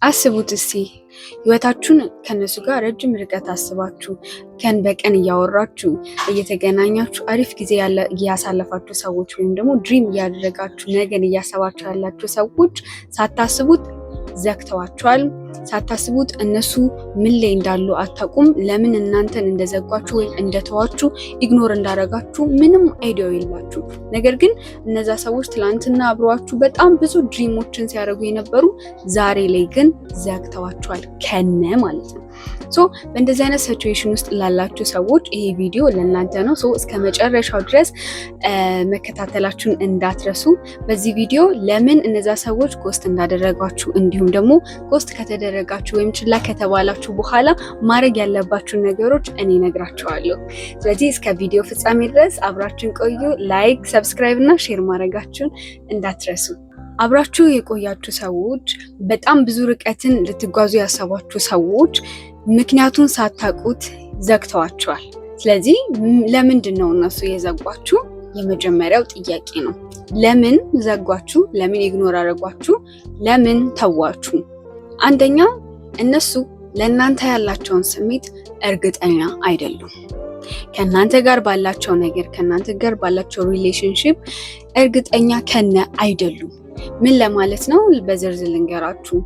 አስቡት እስቲ ህይወታችሁን ከነሱ ጋር ረጅም ርቀት አስባችሁ ቀን በቀን እያወራችሁ እየተገናኛችሁ አሪፍ ጊዜ እያሳለፋችሁ ሰዎች ወይም ደግሞ ድሪም እያደረጋችሁ ነገን እያሰባችሁ ያላችሁ ሰዎች ሳታስቡት ዘግተዋችኋል። ሳታስቡት እነሱ ምን ላይ እንዳሉ አታውቁም። ለምን እናንተን እንደዘጓችሁ ወይም እንደተዋችሁ ኢግኖር እንዳረጋችሁ ምንም አይዲያው የላችሁ። ነገር ግን እነዛ ሰዎች ትላንትና አብረዋችሁ በጣም ብዙ ድሪሞችን ሲያደርጉ የነበሩ ዛሬ ላይ ግን ዘግተዋችኋል ከነ ማለት ነው። ሶ በእንደዚህ አይነት ሲቹዌሽን ውስጥ ላላችሁ ሰዎች ይሄ ቪዲዮ ለእናንተ ነው። ሶ እስከ መጨረሻው ድረስ መከታተላችሁን እንዳትረሱ። በዚህ ቪዲዮ ለምን እነዛ ሰዎች ጎስት እንዳደረጓችሁ እንዲሁም ደግሞ ጎስት ከተደረጋችሁ ወይም ችላ ከተባላችሁ በኋላ ማድረግ ያለባችሁን ነገሮች እኔ ነግራችኋለሁ። ስለዚህ እስከ ቪዲዮ ፍጻሜ ድረስ አብራችሁን ቆዩ። ላይክ፣ ሰብስክራይብ እና ሼር ማድረጋችሁን እንዳትረሱ። አብራችሁ የቆያችሁ ሰዎች፣ በጣም ብዙ ርቀትን ልትጓዙ ያሰባችሁ ሰዎች ምክንያቱን ሳታውቁት ዘግተዋችኋል። ስለዚህ ለምንድን ነው እነሱ የዘጓችሁ? የመጀመሪያው ጥያቄ ነው። ለምን ዘጓችሁ? ለምን ኢግኖር አደረጓችሁ? ለምን ተዋችሁ? አንደኛ እነሱ ለእናንተ ያላቸውን ስሜት እርግጠኛ አይደሉም። ከእናንተ ጋር ባላቸው ነገር፣ ከእናንተ ጋር ባላቸው ሪሌሽንሽፕ እርግጠኛ አይደሉም። ምን ለማለት ነው? በዝርዝር ልንገራችሁ።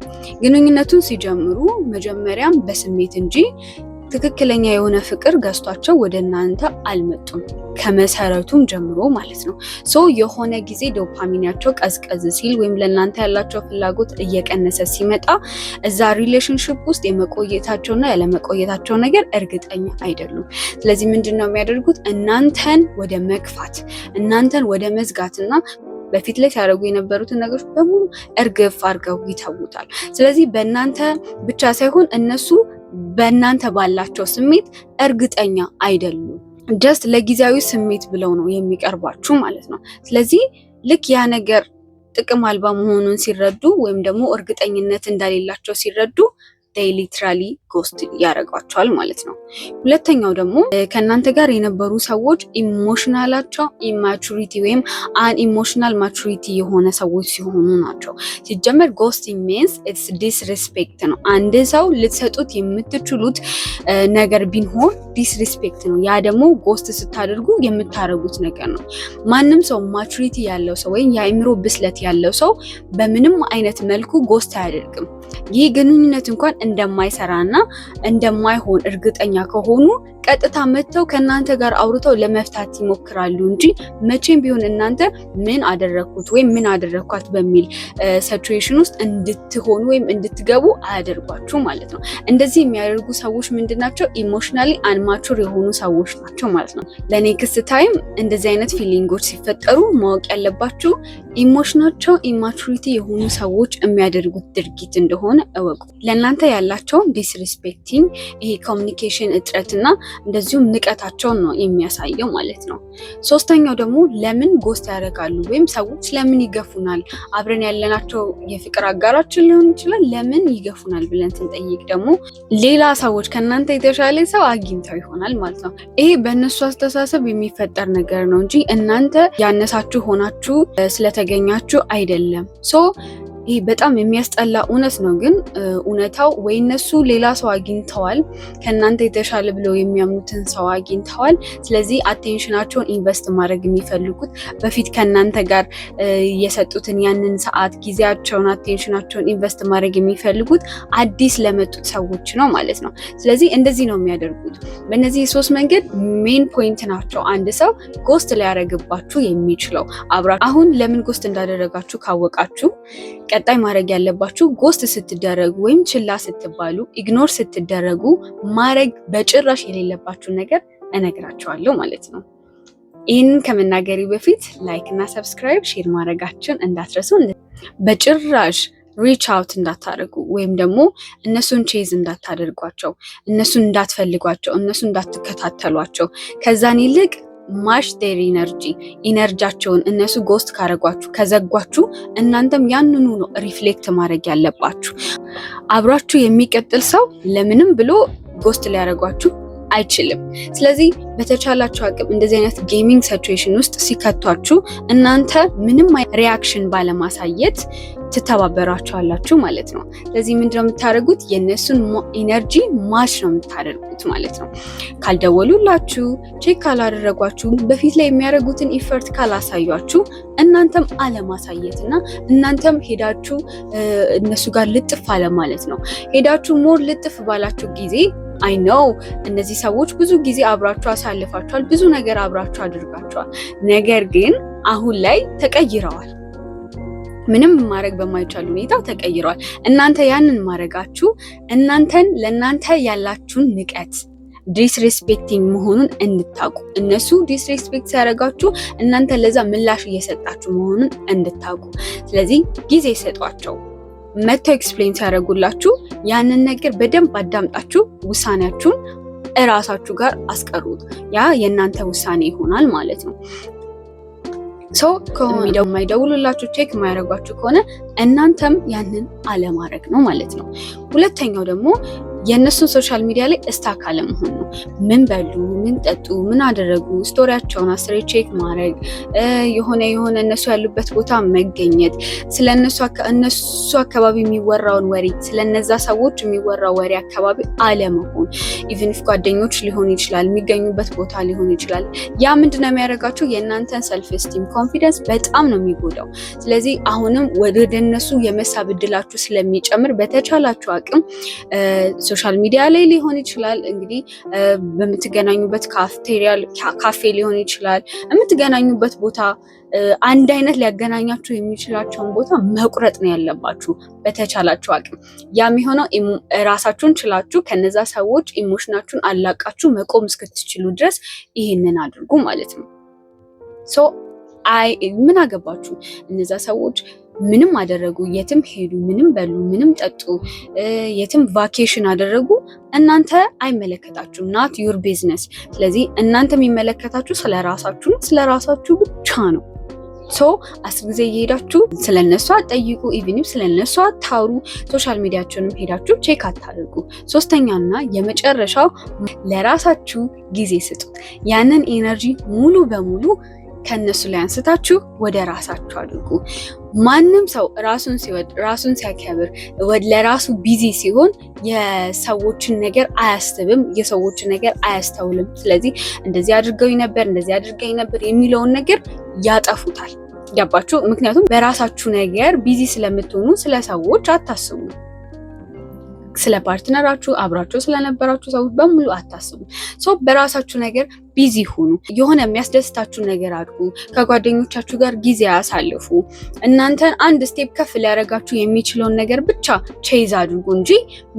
ግንኙነቱን ሲጀምሩ መጀመሪያም በስሜት እንጂ ትክክለኛ የሆነ ፍቅር ገዝቷቸው ወደ እናንተ አልመጡም፣ ከመሰረቱም ጀምሮ ማለት ነው። ሶ የሆነ ጊዜ ዶፓሚናቸው ቀዝቀዝ ሲል ወይም ለእናንተ ያላቸው ፍላጎት እየቀነሰ ሲመጣ እዛ ሪሌሽንሽፕ ውስጥ የመቆየታቸውና ያለመቆየታቸው ነገር እርግጠኛ አይደሉም። ስለዚህ ምንድን ነው የሚያደርጉት? እናንተን ወደ መግፋት፣ እናንተን ወደ መዝጋትና በፊት ላይ ሲያደርጉ የነበሩትን ነገሮች በሙሉ እርግፍ አድርገው ይተውታል። ስለዚህ በእናንተ ብቻ ሳይሆን እነሱ በእናንተ ባላቸው ስሜት እርግጠኛ አይደሉም። ጀስት ለጊዜያዊ ስሜት ብለው ነው የሚቀርባችሁ ማለት ነው። ስለዚህ ልክ ያ ነገር ጥቅም አልባ መሆኑን ሲረዱ ወይም ደግሞ እርግጠኝነት እንደሌላቸው ሲረዱ ሊትራሊ ጎስት ያደርጓቸዋል ማለት ነው። ሁለተኛው ደግሞ ከእናንተ ጋር የነበሩ ሰዎች ኢሞሽናላቸው ኢማቹሪቲ ወይም አን ኢሞሽናል ማቹሪቲ የሆነ ሰዎች ሲሆኑ ናቸው። ሲጀመር ጎስቲንግ ሚንስ ኢትስ ዲስሪስፔክት ነው። አንድ ሰው ልትሰጡት የምትችሉት ነገር ቢሆን ዲስሪስፔክት ነው። ያ ደግሞ ጎስት ስታደርጉ የምታደርጉት ነገር ነው። ማንም ሰው ማቹሪቲ ያለው ሰው ወይም የአእምሮ ብስለት ያለው ሰው በምንም አይነት መልኩ ጎስት አያደርግም። ይህ ግንኙነት እንኳን እንደማይሰራና እንደማይሆን እርግጠኛ ከሆኑ ቀጥታ መጥተው ከእናንተ ጋር አውርተው ለመፍታት ይሞክራሉ እንጂ መቼም ቢሆን እናንተ ምን አደረኩት ወይም ምን አደረኳት በሚል ሲቹዌሽን ውስጥ እንድትሆኑ ወይም እንድትገቡ አያደርጓችሁ ማለት ነው። እንደዚህ የሚያደርጉ ሰዎች ምንድናቸው? ኢሞሽናሊ አንማቹር የሆኑ ሰዎች ናቸው ማለት ነው። ለኔክስት ታይም እንደዚህ አይነት ፊሊንጎች ሲፈጠሩ ማወቅ ያለባችሁ ኢሞሽናቸው ኢማቹሪቲ የሆኑ ሰዎች የሚያደርጉት ድርጊት እንደሆነ እወቁ። ለእናንተ ያላቸውን ዲስሪስፔክቲንግ፣ ይሄ ኮሚኒኬሽን እጥረትና እንደዚሁም ንቀታቸውን ነው የሚያሳየው ማለት ነው። ሶስተኛው ደግሞ ለምን ጎስት ያደርጋሉ ወይም ሰዎች ለምን ይገፉናል? አብረን ያለናቸው የፍቅር አጋራችን ሊሆን ይችላል። ለምን ይገፉናል ብለን ስንጠይቅ ደግሞ ሌላ ሰዎች ከእናንተ የተሻለ ሰው አግኝተው ይሆናል ማለት ነው። ይሄ በእነሱ አስተሳሰብ የሚፈጠር ነገር ነው እንጂ እናንተ ያነሳችሁ ሆናችሁ ስለተገኛችሁ አይደለም። ይህ በጣም የሚያስጠላ እውነት ነው። ግን እውነታው ወይ እነሱ ሌላ ሰው አግኝተዋል፣ ከእናንተ የተሻለ ብለው የሚያምኑትን ሰው አግኝተዋል። ስለዚህ አቴንሽናቸውን ኢንቨስት ማድረግ የሚፈልጉት በፊት ከእናንተ ጋር የሰጡትን ያንን ሰዓት ጊዜያቸውን አቴንሽናቸውን ኢንቨስት ማድረግ የሚፈልጉት አዲስ ለመጡት ሰዎች ነው ማለት ነው። ስለዚህ እንደዚህ ነው የሚያደርጉት። በእነዚህ ሶስት መንገድ ሜን ፖይንት ናቸው አንድ ሰው ጎስት ሊያደርግባችሁ የሚችለው። አሁን ለምን ጎስት እንዳደረጋችሁ ካወቃችሁ ቀጣይ ማድረግ ያለባችሁ ጎስት ስትደረጉ ወይም ችላ ስትባሉ ኢግኖር ስትደረጉ ማድረግ በጭራሽ የሌለባችሁ ነገር እነግራችኋለሁ ማለት ነው። ይህንን ከመናገሪ በፊት ላይክ እና ሰብስክራይብ ሼር ማድረጋችሁን እንዳትረሱ። በጭራሽ ሪች አውት እንዳታደርጉ ወይም ደግሞ እነሱን ቼዝ እንዳታደርጓቸው፣ እነሱን እንዳትፈልጓቸው፣ እነሱን እንዳትከታተሏቸው። ከዛን ይልቅ ማሽ ዴር ኢነርጂያቸውን እነሱ ጎስት ካረጓችሁ ከዘጓችሁ እናንተም ያንኑ ነው ሪፍሌክት ማድረግ ያለባችሁ። አብራችሁ የሚቀጥል ሰው ለምንም ብሎ ጎስት ሊያረጓችሁ አይችልም። ስለዚህ በተቻላችሁ አቅም እንደዚህ አይነት ጌሚንግ ሲቹዌሽን ውስጥ ሲከቷችሁ እናንተ ምንም ሪያክሽን ባለማሳየት ትተባበራችኋላችሁ ማለት ነው። ስለዚህ ምንድነው የምታደርጉት? የነሱን ኢነርጂ ማች ነው የምታደርጉት ማለት ነው። ካልደወሉላችሁ፣ ቼክ ካላደረጓችሁ፣ በፊት ላይ የሚያደርጉትን ኢፈርት ካላሳያችሁ እናንተም አለማሳየትና እናንተም ሄዳችሁ እነሱ ጋር ልጥፍ አለ ማለት ነው። ሄዳችሁ ሞር ልጥፍ ባላችሁ ጊዜ አይ ኖው እነዚህ ሰዎች ብዙ ጊዜ አብራችሁ አሳልፋችኋል፣ ብዙ ነገር አብራችሁ አድርጋችኋል። ነገር ግን አሁን ላይ ተቀይረዋል። ምንም ማድረግ በማይቻል ሁኔታ ተቀይረዋል። እናንተ ያንን ማድረጋችሁ እናንተን ለእናንተ ያላችሁን ንቀት ዲስሪስፔክቲንግ መሆኑን እንድታውቁ፣ እነሱ ዲስሪስፔክት ሲያደርጋችሁ እናንተ ለዛ ምላሽ እየሰጣችሁ መሆኑን እንድታውቁ። ስለዚህ ጊዜ ሰጧቸው። መተው ኤክስፕሌን ሲያደርጉላችሁ ያንን ነገር በደንብ አዳምጣችሁ ውሳኔያችሁን እራሳችሁ ጋር አስቀሩት። ያ የእናንተ ውሳኔ ይሆናል ማለት ነው። ሰው የማይደውሉላችሁ ቼክ የማያደርጓችሁ ከሆነ እናንተም ያንን አለማድረግ ነው ማለት ነው። ሁለተኛው ደግሞ የእነሱን ሶሻል ሚዲያ ላይ እስታክ አለመሆን ነው። ምን በሉ፣ ምን ጠጡ፣ ምን አደረጉ፣ ስቶሪያቸውን አስሬ ቼክ ማድረግ፣ የሆነ እነሱ ያሉበት ቦታ መገኘት፣ ስለነሱ አካባቢ የሚወራውን ወሬ፣ ስለነዛ ሰዎች የሚወራው ወሬ አካባቢ አለመሆን። ኢቭን ኢፍ ጓደኞች ሊሆን ይችላል፣ የሚገኙበት ቦታ ሊሆን ይችላል። ያ ምንድነው የሚያደርጋችሁ? የእናንተን ሰልፍ ስቲም ኮንፊደንስ በጣም ነው የሚጎዳው። ስለዚህ አሁንም ወደ እነሱ የመሳብ እድላችሁ ስለሚጨምር በተቻላችሁ አቅም ሶሻል ሚዲያ ላይ ሊሆን ይችላል፣ እንግዲህ በምትገናኙበት ካፌ ሊሆን ይችላል፣ የምትገናኙበት ቦታ አንድ አይነት ሊያገናኛችሁ የሚችላቸውን ቦታ መቁረጥ ነው ያለባችሁ በተቻላችሁ አቅም። ያ የሚሆነው ራሳችሁን ችላችሁ ከነዛ ሰዎች ኢሞሽናችሁን አላቃችሁ መቆም እስክትችሉ ድረስ ይህንን አድርጉ ማለት ነው። ምን አገባችሁ? እነዛ ሰዎች ምንም አደረጉ፣ የትም ሄዱ፣ ምንም በሉ፣ ምንም ጠጡ፣ የትም ቫኬሽን አደረጉ፣ እናንተ አይመለከታችሁም። ናት ዩር ቢዝነስ። ስለዚህ እናንተ የሚመለከታችሁ ስለራሳችሁ ብቻ ነው። 10 ጊዜ እየሄዳችሁ ስለነሱ አትጠይቁ፣ ኢቭን ስለነሱ አታውሩ፣ ሶሻል ሚዲያቸውንም ሄዳችሁ ቼክ አታድርጉ። ሶስተኛና የመጨረሻው ለራሳችሁ ጊዜ ስጡት። ያንን ኤነርጂ ሙሉ በሙሉ ከነሱ ላይ አንስታችሁ ወደ ራሳችሁ አድርጉ። ማንም ሰው ራሱን ሲወድ፣ ራሱን ሲያከብር፣ ለራሱ ቢዚ ሲሆን የሰዎችን ነገር አያስብም፣ የሰዎችን ነገር አያስተውልም። ስለዚህ እንደዚህ አድርገውኝ ነበር የሚለውን ነገር ያጠፉታል። ገባችሁ? ምክንያቱም በራሳችሁ ነገር ቢዚ ስለምትሆኑ ስለ ሰዎች አታስቡ። ስለ ፓርትነራችሁ፣ አብራችሁ ስለነበራችሁ ሰዎች በሙሉ አታስቡ። በራሳችሁ ነገር ቢዚ ሁኑ። የሆነ የሚያስደስታችሁ ነገር አድርጉ። ከጓደኞቻችሁ ጋር ጊዜ አሳልፉ። እናንተን አንድ ስቴፕ ከፍ ሊያደርጋችሁ የሚችለውን ነገር ብቻ ቼዝ አድርጉ እንጂ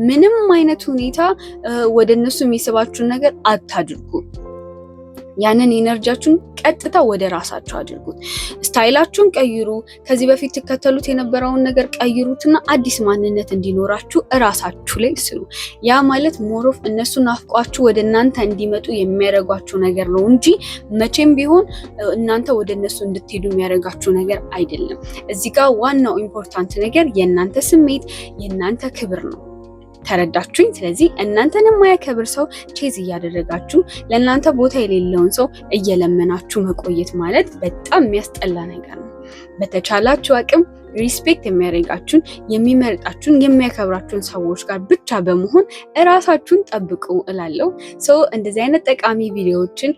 ምንም አይነት ሁኔታ ወደ እነሱ የሚስባችሁን ነገር አታድርጉ። ያንን ኤነርጂያችሁን ቀጥታ ወደ ራሳችሁ አድርጉት። ስታይላችሁን ቀይሩ። ከዚህ በፊት ትከተሉት የነበረውን ነገር ቀይሩትና አዲስ ማንነት እንዲኖራችሁ እራሳችሁ ላይ ስሩ። ያ ማለት ሞሮፍ እነሱ ናፍቋችሁ ወደ እናንተ እንዲመጡ የሚያደርጓችሁ ነገር ነው እንጂ መቼም ቢሆን እናንተ ወደ እነሱ እንድትሄዱ የሚያደርጋችሁ ነገር አይደለም። እዚህ ጋር ዋናው ኢምፖርታንት ነገር የእናንተ ስሜት፣ የእናንተ ክብር ነው። ተረዳችሁኝ? ስለዚህ እናንተን የማያከብር ሰው ቼዝ እያደረጋችሁ ለእናንተ ቦታ የሌለውን ሰው እየለመናችሁ መቆየት ማለት በጣም የሚያስጠላ ነገር ነው። በተቻላችሁ አቅም ሪስፔክት የሚያደርጋችሁን፣ የሚመርጣችሁን፣ የሚያከብራችሁን ሰዎች ጋር ብቻ በመሆን እራሳችሁን ጠብቁ እላለሁ። እንደዚህ አይነት ጠቃሚ ቪዲዮዎችን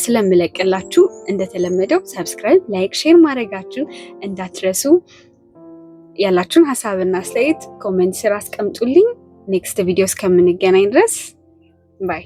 ስለምለቅላችሁ እንደተለመደው ሰብስክራይብ፣ ላይክ፣ ሼር ማድረጋችሁን እንዳትረሱ። ያላችሁን ሀሳብና አስተያየት ኮሜንት ስር አስቀምጡልኝ። ኔክስት ቪዲዮ እስከምንገናኝ ድረስ ባይ።